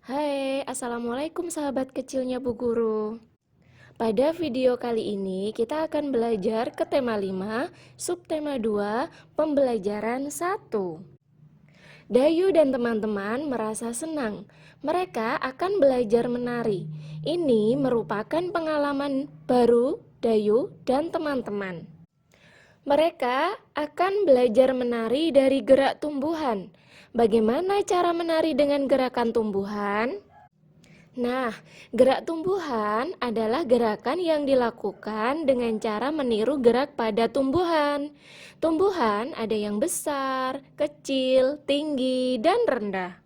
Hai, Assalamualaikum sahabat kecilnya Bu Guru. Pada video kali ini kita akan belajar ke tema 5, subtema 2, pembelajaran 1. Dayu dan teman-teman merasa senang. Mereka akan belajar menari. Ini merupakan pengalaman baru Dayu dan teman-teman. Mereka akan belajar menari dari gerak tumbuhan. Bagaimana cara menari dengan gerakan tumbuhan? Nah, gerak tumbuhan adalah gerakan yang dilakukan dengan cara meniru gerak pada tumbuhan. Tumbuhan ada yang besar, kecil, tinggi, dan rendah.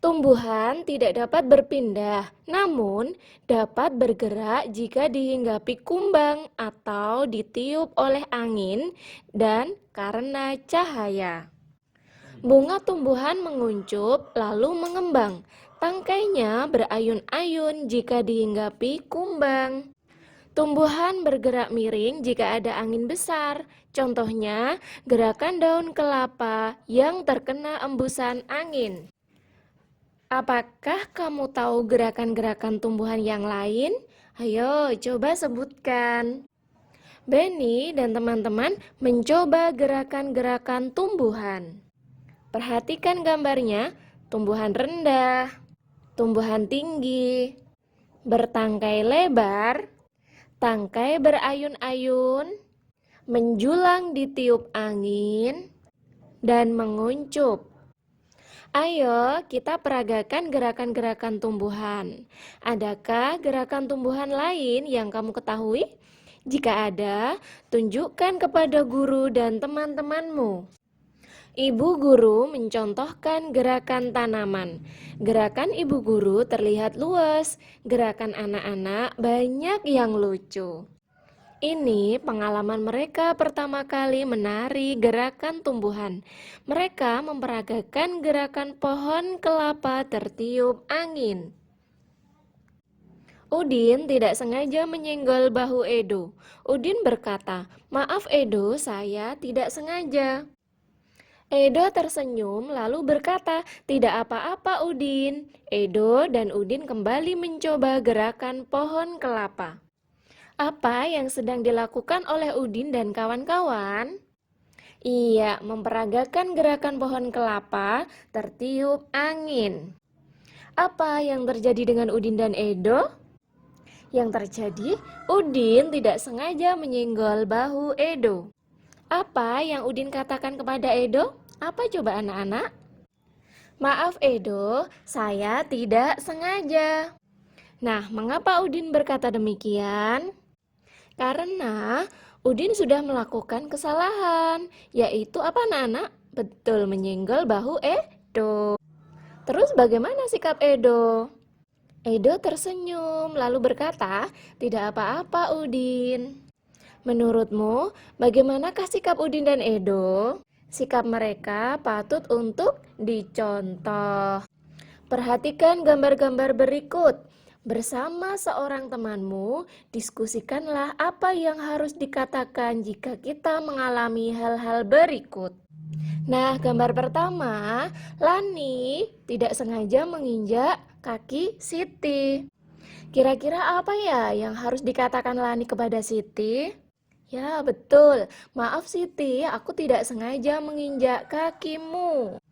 Tumbuhan tidak dapat berpindah, namun dapat bergerak jika dihinggapi kumbang atau ditiup oleh angin dan karena cahaya. Bunga tumbuhan menguncup lalu mengembang. Tangkainya berayun-ayun jika dihinggapi kumbang. Tumbuhan bergerak miring jika ada angin besar. Contohnya, gerakan daun kelapa yang terkena embusan angin. Apakah kamu tahu gerakan-gerakan tumbuhan yang lain? Ayo, coba sebutkan. Benny dan teman-teman mencoba gerakan-gerakan tumbuhan. Perhatikan gambarnya, tumbuhan rendah, tumbuhan tinggi, bertangkai lebar, tangkai berayun-ayun, menjulang ditiup angin, dan menguncup. Ayo kita peragakan gerakan-gerakan tumbuhan. Adakah gerakan tumbuhan lain yang kamu ketahui? Jika ada, tunjukkan kepada guru dan teman-temanmu. Ibu guru mencontohkan gerakan tanaman. Gerakan ibu guru terlihat luas, gerakan anak-anak banyak yang lucu. Ini pengalaman mereka pertama kali menari gerakan tumbuhan. Mereka memperagakan gerakan pohon kelapa tertiup angin. Udin tidak sengaja menyenggol bahu Edo. Udin berkata, "Maaf Edo, saya tidak sengaja." Edo tersenyum lalu berkata, "Tidak apa-apa Udin." Edo dan Udin kembali mencoba gerakan pohon kelapa. Apa yang sedang dilakukan oleh Udin dan kawan-kawan? Iya, memperagakan gerakan pohon kelapa tertiup angin. Apa yang terjadi dengan Udin dan Edo? Yang terjadi, Udin tidak sengaja menyenggol bahu Edo. Apa yang Udin katakan kepada Edo? Apa coba anak-anak? "Maaf Edo, saya tidak sengaja." Nah, mengapa Udin berkata demikian? Karena Udin sudah melakukan kesalahan, yaitu apa anak-anak? Betul, menyenggol bahu Edo. Terus bagaimana sikap Edo? Edo tersenyum lalu berkata, "Tidak apa-apa Udin." Menurutmu, bagaimanakah sikap Udin dan Edo? Sikap mereka patut untuk dicontoh. Perhatikan gambar-gambar berikut. Bersama seorang temanmu, diskusikanlah apa yang harus dikatakan jika kita mengalami hal-hal berikut. Nah, gambar pertama, Lani tidak sengaja menginjak kaki Siti. Kira-kira apa ya yang harus dikatakan Lani kepada Siti? Ya, betul. "Maaf Siti, aku tidak sengaja menginjak kakimu."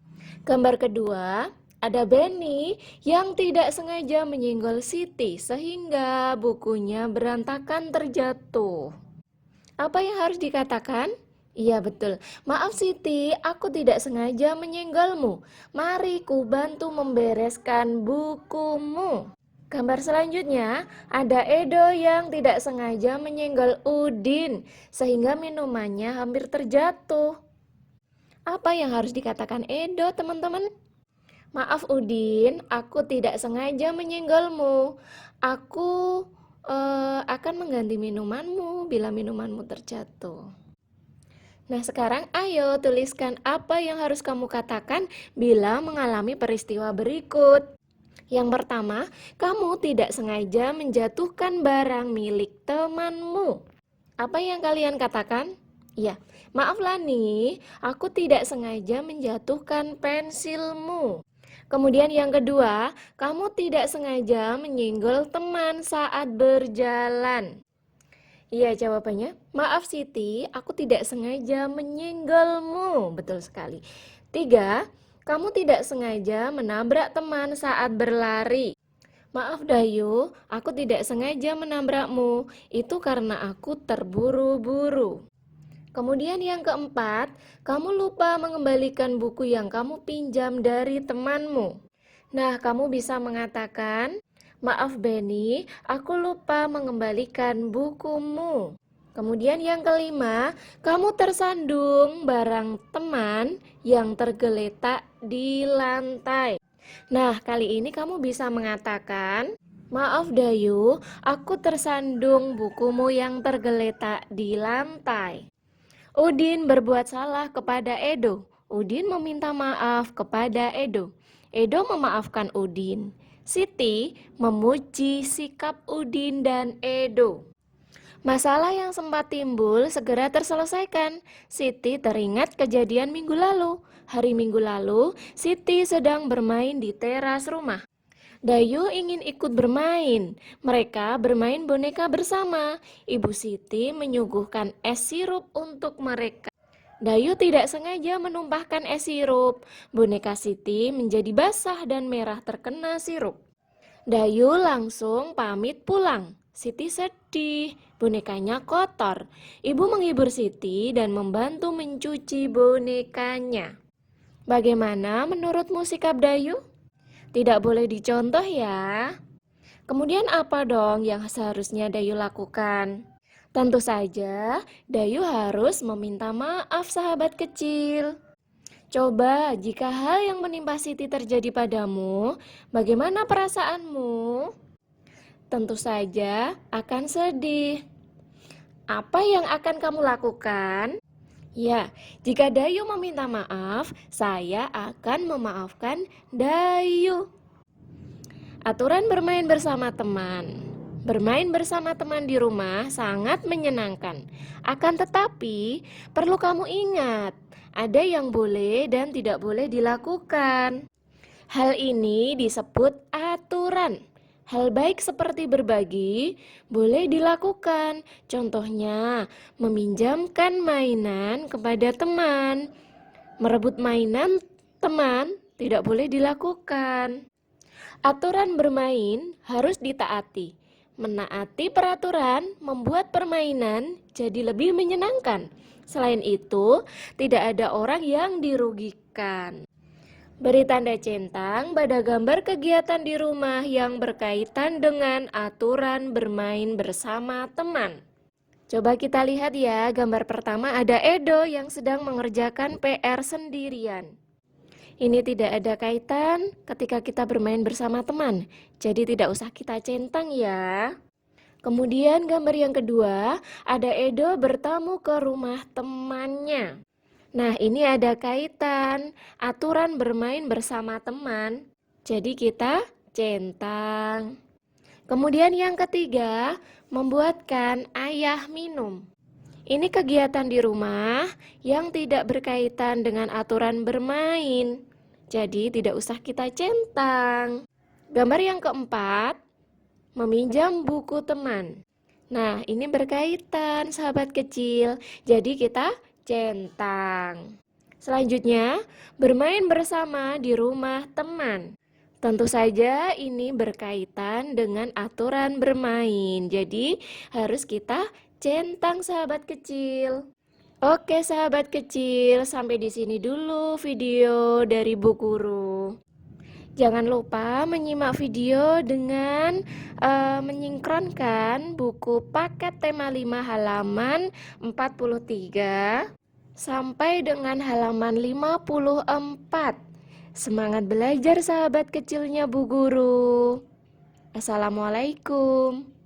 Gambar kedua, ada Benny yang tidak sengaja menyenggol Siti sehingga bukunya berantakan terjatuh. Apa yang harus dikatakan? Iya betul. "Maaf Siti, aku tidak sengaja menyenggolmu. Mari ku bantu membereskan bukumu." Gambar selanjutnya, ada Edo yang tidak sengaja menyenggol Udin sehingga minumannya hampir terjatuh. Apa yang harus dikatakan Edo, teman-teman? "Maaf Udin, aku tidak sengaja menyenggolmu. Aku akan mengganti minumanmu bila minumanmu terjatuh." Nah, sekarang ayo tuliskan apa yang harus kamu katakan bila mengalami peristiwa berikut. Yang pertama, kamu tidak sengaja menjatuhkan barang milik temanmu. Apa yang kalian katakan? Ya, "Maaf Lani, aku tidak sengaja menjatuhkan pensilmu." Kemudian yang kedua, kamu tidak sengaja menyenggol teman saat berjalan. Iya, jawabannya, maaf Siti, aku tidak sengaja menyenggolmu. Betul sekali. 3. Kamu tidak sengaja menabrak teman saat berlari. Maaf Dayu, aku tidak sengaja menabrakmu. Itu karena aku terburu-buru. Kemudian yang keempat, kamu lupa mengembalikan buku yang kamu pinjam dari temanmu. Nah, kamu bisa mengatakan, maaf Benny, aku lupa mengembalikan bukumu. Kemudian yang kelima, kamu tersandung barang teman yang tergeletak di lantai. Nah, kali ini kamu bisa mengatakan, maaf Dayu, aku tersandung bukumu yang tergeletak di lantai. Udin berbuat salah kepada Edo. Udin meminta maaf kepada Edo. Edo memaafkan Udin. Siti memuji sikap Udin dan Edo. Masalah yang sempat timbul segera terselesaikan. Siti teringat kejadian minggu lalu. Hari Minggu lalu, Siti sedang bermain di teras rumah. Dayu ingin ikut bermain. Mereka bermain boneka bersama. Ibu Siti menyuguhkan es sirup untuk mereka. Dayu tidak sengaja menumpahkan es sirup. Boneka Siti menjadi basah dan merah terkena sirup. Dayu langsung pamit pulang. Siti sedih, bonekanya kotor. Ibu menghibur Siti dan membantu mencuci bonekanya. Bagaimana menurutmu sikap Dayu? Tidak boleh dicontoh ya. Kemudian apa dong yang seharusnya Dayu lakukan? Tentu saja, Dayu harus meminta maaf sahabat kecil. Coba jika hal yang menimpa Siti terjadi padamu, bagaimana perasaanmu? Tentu saja akan sedih. Apa yang akan kamu lakukan? Ya, jika Dayu meminta maaf, saya akan memaafkan Dayu. Aturan bermain bersama teman. Bermain bersama teman di rumah sangat menyenangkan. Akan tetapi, perlu kamu ingat, ada yang boleh dan tidak boleh dilakukan. Hal ini disebut aturan. Hal baik seperti berbagi boleh dilakukan. Contohnya, meminjamkan mainan kepada teman. Merebut mainan teman tidak boleh dilakukan. Aturan bermain harus ditaati. Menaati peraturan membuat permainan jadi lebih menyenangkan. Selain itu, tidak ada orang yang dirugikan. Beri tanda centang pada gambar kegiatan di rumah yang berkaitan dengan aturan bermain bersama teman. Coba kita lihat ya, gambar pertama ada Edo yang sedang mengerjakan PR sendirian. Ini tidak ada kaitan ketika kita bermain bersama teman, jadi tidak usah kita centang ya. Kemudian gambar yang kedua, ada Edo bertamu ke rumah temannya. Nah, ini ada kaitan aturan bermain bersama teman. Jadi kita centang. Kemudian yang ketiga, membuatkan ayah minum. Ini kegiatan di rumah yang tidak berkaitan dengan aturan bermain. Jadi tidak usah kita centang. Gambar yang keempat, meminjam buku teman. Nah, ini berkaitan sahabat kecil. Jadi kita centang. Selanjutnya, bermain bersama di rumah teman. Tentu saja ini berkaitan dengan aturan bermain. Jadi harus kita centang sahabat kecil. Oke sahabat kecil, sampai di sini dulu video dari Bu Guru. Jangan lupa menyimak video dengan menyinkronkan buku paket tema 5 halaman 43 sampai dengan halaman 54. Semangat belajar sahabat kecilnya Bu Guru. Assalamualaikum.